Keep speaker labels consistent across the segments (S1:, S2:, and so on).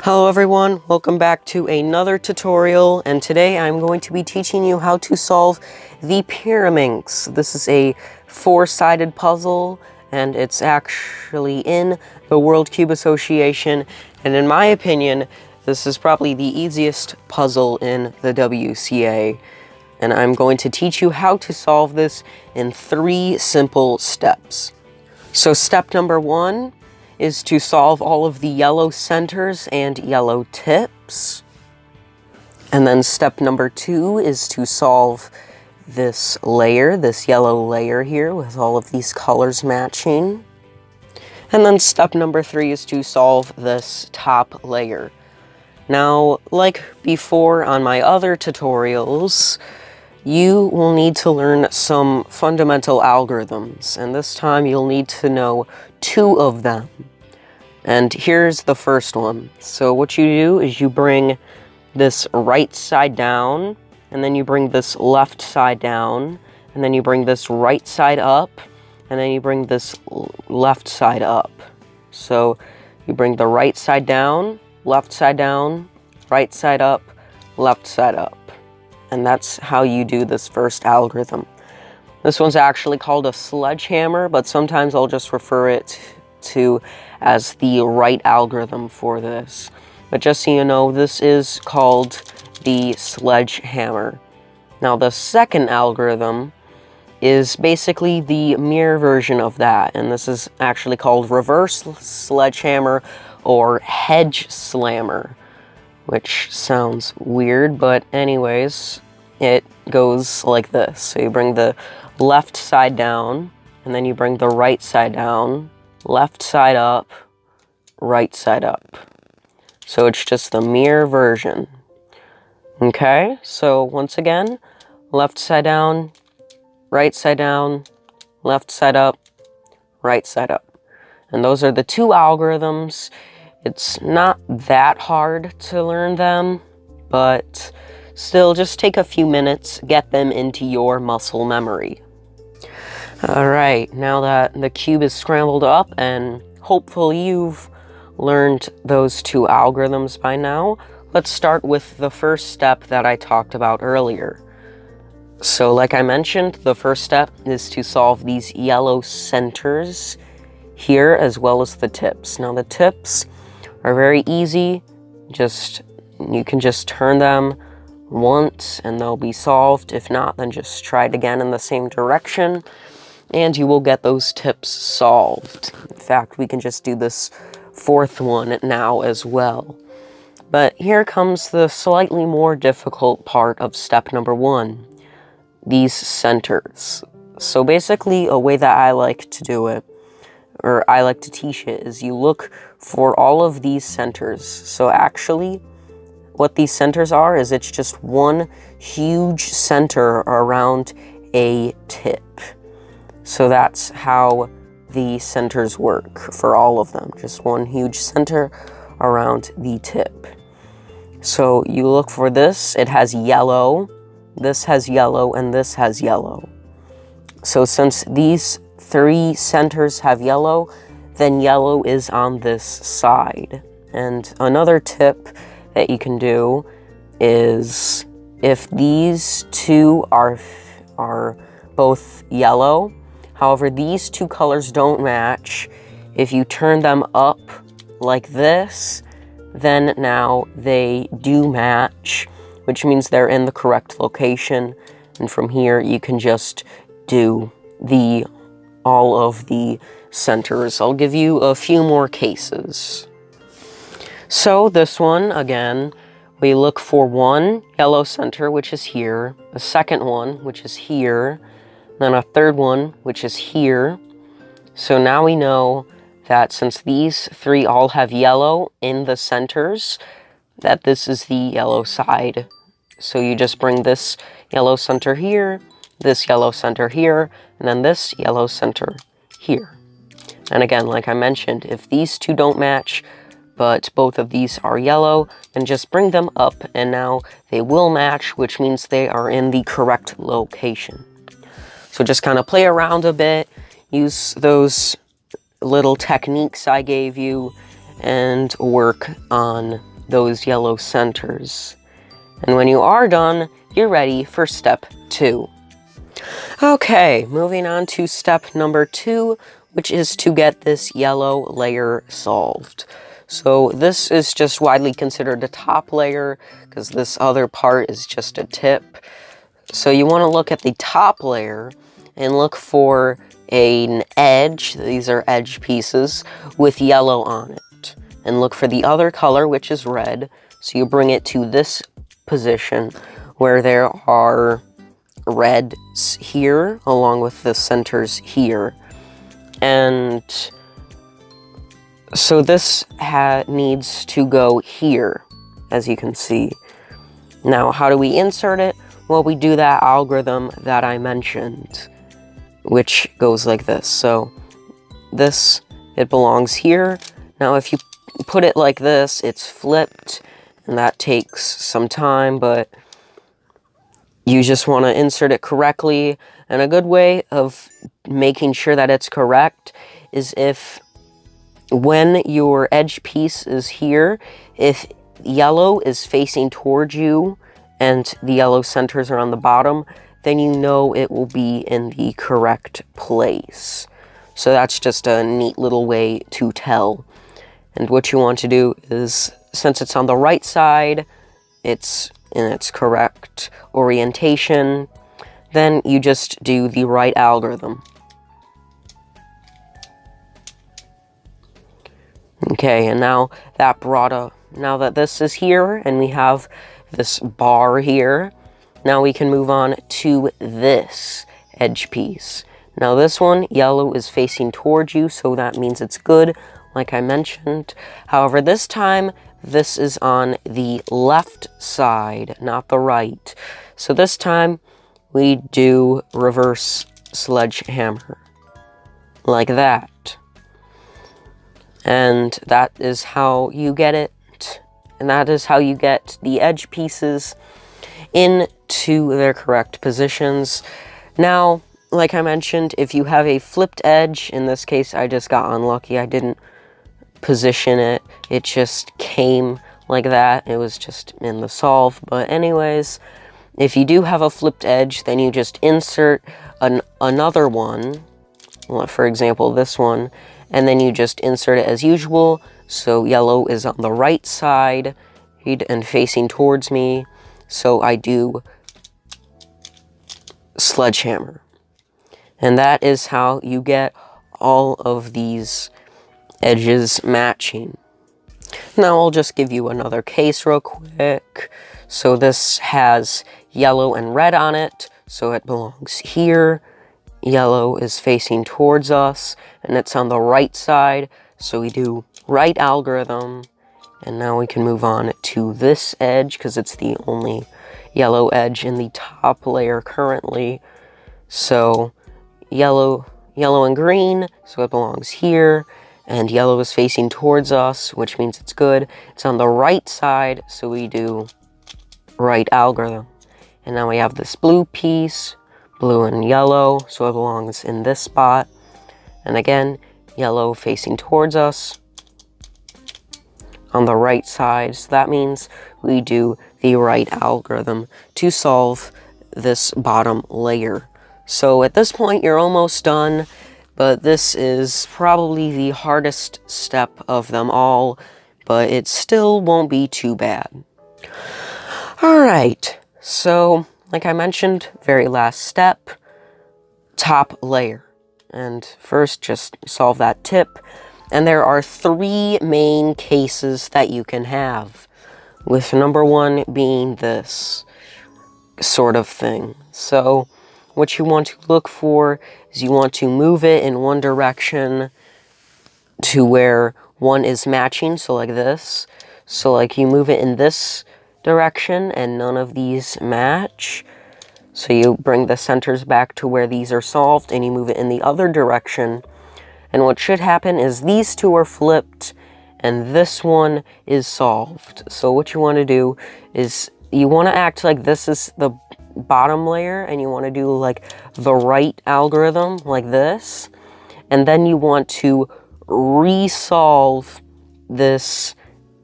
S1: Hello everyone, welcome back to another tutorial, and today I'm going to be teaching you how to solve the pyraminx. This is a four-sided puzzle, and it's actually in the World Cube Association, and in my opinion, this is probably the easiest puzzle in the WCA, and I'm going to teach you how to solve this in 3 simple steps. So step number 1 is to solve all of the yellow centers and yellow tips. And then step number 2 is to solve this layer, this yellow layer here with all of these colors matching. And then step number 3 is to solve this top layer. Now, like before on my other tutorials, you will need to learn some fundamental algorithms, and this time you'll need to know 2 of them. And here's the first one. So what you do is you bring this right side down, and then you bring this left side down, and then you bring this right side up, and then you bring this left side up. So you bring the right side down, right side up, left side up. And that's how you do this first algorithm. This one's actually called a sledgehammer, but sometimes I'll just refer it to as the right algorithm for this. But just so you know, this is called the sledgehammer. Now the second algorithm is basically the mirror version of that, and this is actually called reverse sledgehammer or hedge slammer, which sounds weird, but anyways, it goes like this. So you bring the left side down, and then you bring the right side down, left side up, right side up. So it's just the mirror version. Okay, so once again, left side down, left side up, right side up. And those are the 2 algorithms. It's not that hard to learn them, but still just take a few minutes, get them into your muscle memory. Alright, now that the cube is scrambled up and hopefully you've learned those 2 algorithms by now, let's start with the first step that I talked about earlier. So like I mentioned, the first step is to solve these yellow centers here as well as the tips. Now the tips are very easy. You can just turn them once and they'll be solved. If not, then just try it again in the same direction and you will get those tips solved. In fact, we can just do this 4th one now as well. But here comes the slightly more difficult part of step number 1, these centers. So basically, a way that I like to do it, or I like to teach it, is you look for all of these centers. So actually, what these centers are is it's just one huge center around a tip. So that's how the centers work for all of them. Just one huge center around the tip. So you look for this, it has yellow, this has yellow, and this has yellow. So since these 3 centers have yellow, then yellow is on this side. And another tip that you can do is if these 2 are both yellow, however these 2 colors don't match, if you turn them up like this, then now they do match, which means they're in the correct location, and from here you can just do all of the centers. I'll give you a few more cases. So this one, again, we look for one yellow center, which is here, a second one, which is here, then a third one, which is here. So now we know that since these 3 all have yellow in the centers, that this is the yellow side. So you just bring this yellow center here, this yellow center here, and then this yellow center here. And again, like I mentioned, if these 2 don't match, but both of these are yellow, then just bring them up, and now they will match, which means they are in the correct location. So just kind of play around a bit, use those little techniques I gave you, and work on those yellow centers. And when you are done, you're ready for step 2. Okay, moving on to step number 2, which is to get this yellow layer solved. So this is just widely considered a top layer because this other part is just a tip. So you want to look at the top layer and look for an edge, these are edge pieces, with yellow on it. And look for the other color, which is red. So you bring it to this position where there are reds here along with the centers here. And so this needs to go here, as you can see. Now, how do we insert it? Well, we do that algorithm that I mentioned, which goes like this. So this, it belongs here. Now, if you put it like this, it's flipped, and that takes some time, but you just want to insert it correctly. And a good way of making sure that it's correct is if when your edge piece is here, if yellow is facing towards you and the yellow centers are on the bottom, then you know it will be in the correct place. So that's just a neat little way to tell. And what you want to do is, since it's on the right side, it's in its correct orientation, then you just do the right algorithm. Okay, and now that this is here and we have this bar here, now we can move on to this edge piece. Now this one, yellow is facing towards you, so that means it's good, like I mentioned. However, this time, this is on the left side, not the right. So this time, we do reverse sledgehammer, like that. And that is how you get it. And that is how you get the edge pieces into their correct positions. Now, like I mentioned, if you have a flipped edge, in this case, I just got unlucky. I didn't position it. It just came like that. It was just in the solve. But anyways, if you do have a flipped edge, then you just insert another one, for example, this one, and then you just insert it as usual. So yellow is on the right side and facing towards me. So I do sledgehammer. And that is how you get all of these edges matching. Now I'll just give you another case real quick. So this has yellow and red on it, so it belongs here. Yellow is facing towards us, and it's on the right side, so we do right algorithm. And now we can move on to this edge, because it's the only yellow edge in the top layer currently. So yellow and green, so it belongs here. And yellow is facing towards us, which means it's good. It's on the right side, so we do right algorithm. And now we have this blue piece, blue and yellow, so it belongs in this spot. And again, yellow facing towards us on the right side. So that means we do the right algorithm to solve this bottom layer. So at this point, you're almost done. But this is probably the hardest step of them all, but it still won't be too bad. Alright, so like I mentioned, very last step, top layer. And first, just solve that tip. And there are 3 main cases that you can have, with number 1 being this sort of thing. So what you want to look for is you want to move it in one direction to where one is matching, so like this. So like you move it in this direction and none of these match. So you bring the centers back to where these are solved and you move it in the other direction. And what should happen is these 2 are flipped and this one is solved. So what you want to do is you want to act like this is the bottom layer and you want to do like the right algorithm like this, and then you want to resolve this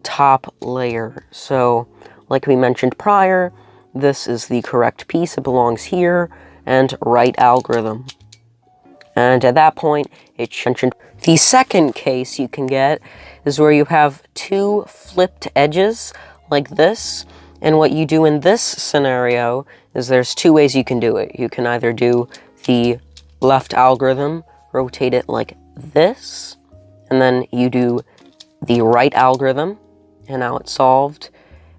S1: top layer. So, like we mentioned prior, this is the correct piece. It belongs here, and right algorithm. And at that point, it mentioned. The second case you can get is where you have two flipped edges like this. And what you do in this scenario is there's two ways you can do it. You can either do the left algorithm, rotate it like this, and then you do the right algorithm, and now it's solved.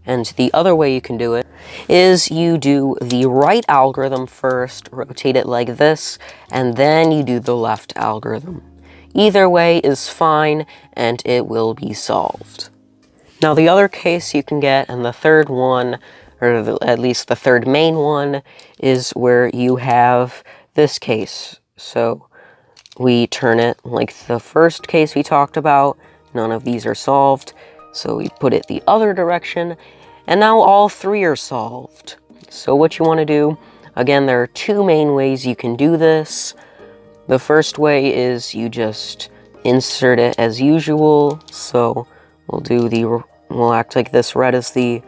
S1: And the other way you can do it is you do the right algorithm first, rotate it like this, and then you do the left algorithm. Either way is fine, and it will be solved. Now, the other case you can get, and the third one, or at least the third main one, is where you have this case. So we turn it like the first case we talked about. None of these are solved. So we put it the other direction, and now all three are solved. So what you want to do, again, there are two main ways you can do this. The first way is you just insert it as usual. So we'll act like this red is the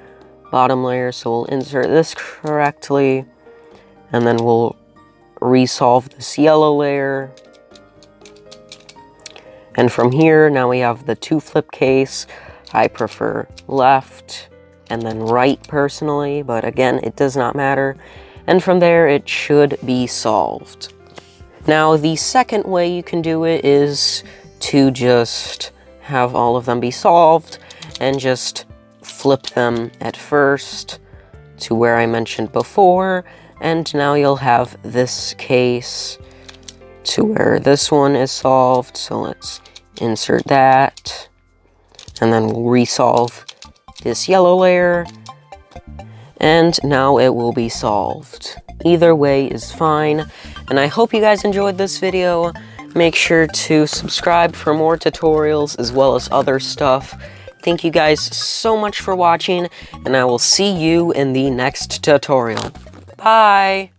S1: bottom layer. So we'll insert this correctly, and then we'll resolve this yellow layer. And from here, now we have the two flip case. I prefer left and then right personally, but again, it does not matter. And from there, it should be solved. Now, the second way you can do it is to just have all of them be solved and just flip them at first to where I mentioned before. And now you'll have this case to where this one is solved. So let's insert that. And then we'll resolve this yellow layer. And now it will be solved. Either way is fine. And I hope you guys enjoyed this video. Make sure to subscribe for more tutorials as well as other stuff. Thank you guys so much for watching, and I will see you in the next tutorial. Bye!